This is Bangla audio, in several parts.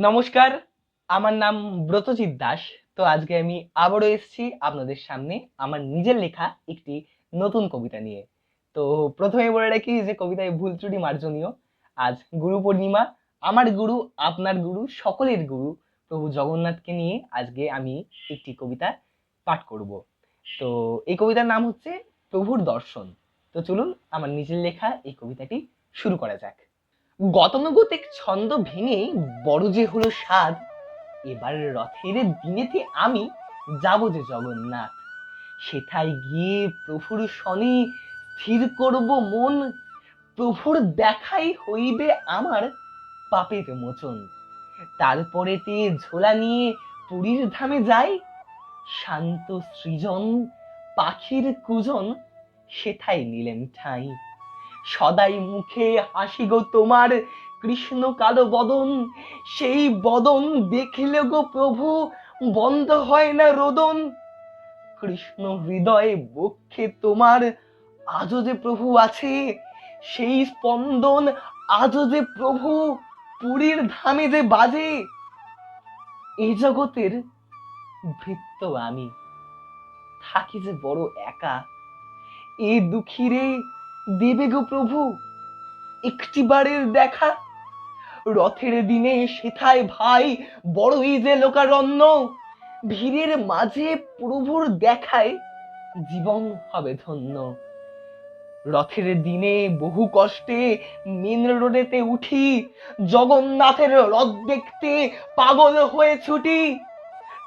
নমস্কার, আমার নাম ব্রতজিৎ দাস। তো আজকে আমি আবারও এসেছি আপনাদের সামনে আমার নিজের লেখা একটি নতুন কবিতা নিয়ে। তো প্রথমে বলে রাখি যে কবিতায় ভুল ত্রুটি মার্জনীয়। আজ গুরু পূর্ণিমা। আমার গুরু, আপনার গুরু, সকলের গুরু প্রভু জগন্নাথকে নিয়ে আজকে আমি একটি কবিতা পাঠ করব। তো এই কবিতার নাম হচ্ছে প্রভুর দর্শন। তো চলুন আমার নিজের লেখা এই কবিতাটি শুরু করা যাক। গতানুগতিক ছন্দ ভেঙে বড় যে হলো স্বাদ, এবার রথের দিনেতে আমি যাব যে জগন্নাথ। সেথায় গিয়ে প্রভুর শনে স্থির করব মন, প্রভুর দেখাই হইবে আমার পাপের মোচন। তারপরেতে ঝোলা নিয়ে পুরীর ধামে যাই, শান্ত সৃজন পাখির কুজন সেথায় নিলেন ঠাঁই। সদাই মুখে হাসি গো তোমার কৃষ্ণ কালো বদন, সেই বদন দেখিলে গো প্রভু বন্ধ হয় না রোদন। কৃষ্ণ হৃদয়ে বক্ষে তোমার আজও যে প্রভু আছে, সেই স্পন্দন আজও যে প্রভু পুরীর ধামে যে বাজে। এই জগতের ভৃত্য আমি, থাকি যে বড় একা, এ দুঃখীরে দেবে গো প্রভু একটিবারের দেখা। রথের দিনে সেথায় ভাই বড়ই যে লোকারণ্য, ভিড়ের মাঝে প্রভুর দেখায় জীবন হবে ধন্য। রথের দিনে বহু কষ্টে মেন রোডেতে উঠি, জগন্নাথের রথ দেখতে পাগল হয়ে ছুটি।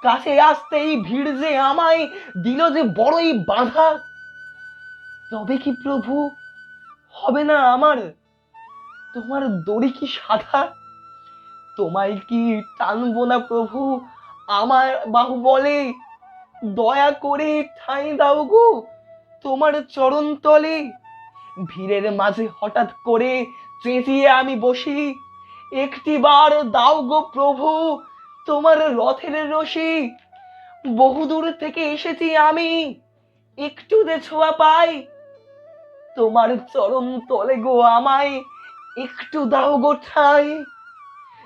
কাছে আসতেই ভিড় যে আমায় দিল যে বড়ই বাধা, তবে কি প্রভু হবে না আমার তোমার দড়ি কি সাধা? তোমায় কি টানবো না প্রভু আমার বাহুবলে? দয়া করে ঠাঁই দাও গো তোমার চরণ তলে। ভিড়ের মাঝে হঠাৎ করে চেঁচিয়ে আমি বসি, একটিবার দাও গো প্রভু তোমার রথের রশি। বহুদূর থেকে এসেছি আমি, একটু যে ছোঁয়া পাই, তোমার চরণ তলে গো আমায় একটু দাও গো ঠাঁই।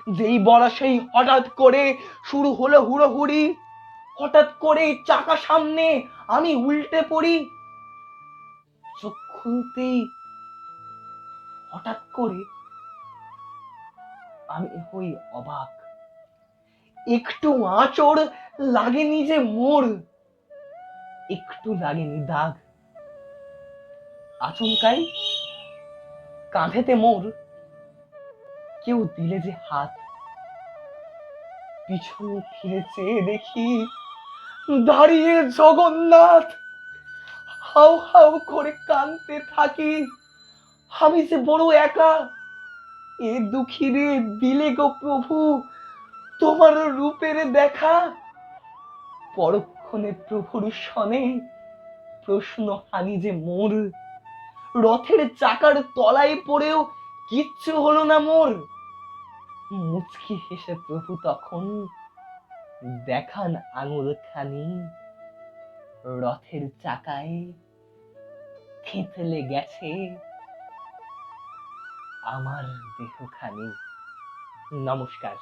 যেই বলা সেই হঠাৎ করে শুরু হলো হুড়োহুড়ি, হঠাৎ করে চাকা সামনে আমি উল্টে পড়ি। চোখ খুলতেই হঠাৎ করে আমি হই অবাক, একটু আঁচড় লাগেনি যে মোর, একটু লাগেনি দাগ। আচমকাই কাঁধেতে মোর কেউ দিলে যে হাত, পিছন ফিরে চেয়ে দেখি দাঁড়িয়ে জগন্নাথ। হাউ হাউ করে কাঁদতে থাকি, আমি যে বড় একা, এ দুঃখীরে দিলে গো প্রভু তোমার রূপের দেখা। পরক্ষণে প্রভুর শনে প্রশ্ন হানি যে মোর, রথের চাকার তলায় পড়েও কিচ্ছু হলো না মোর। মুচকি হেসে প্রভু তখন দেখান আঙুল খানি, রথের চাকায় থেতলে গেছে আমার দেহখানি। নমস্কার।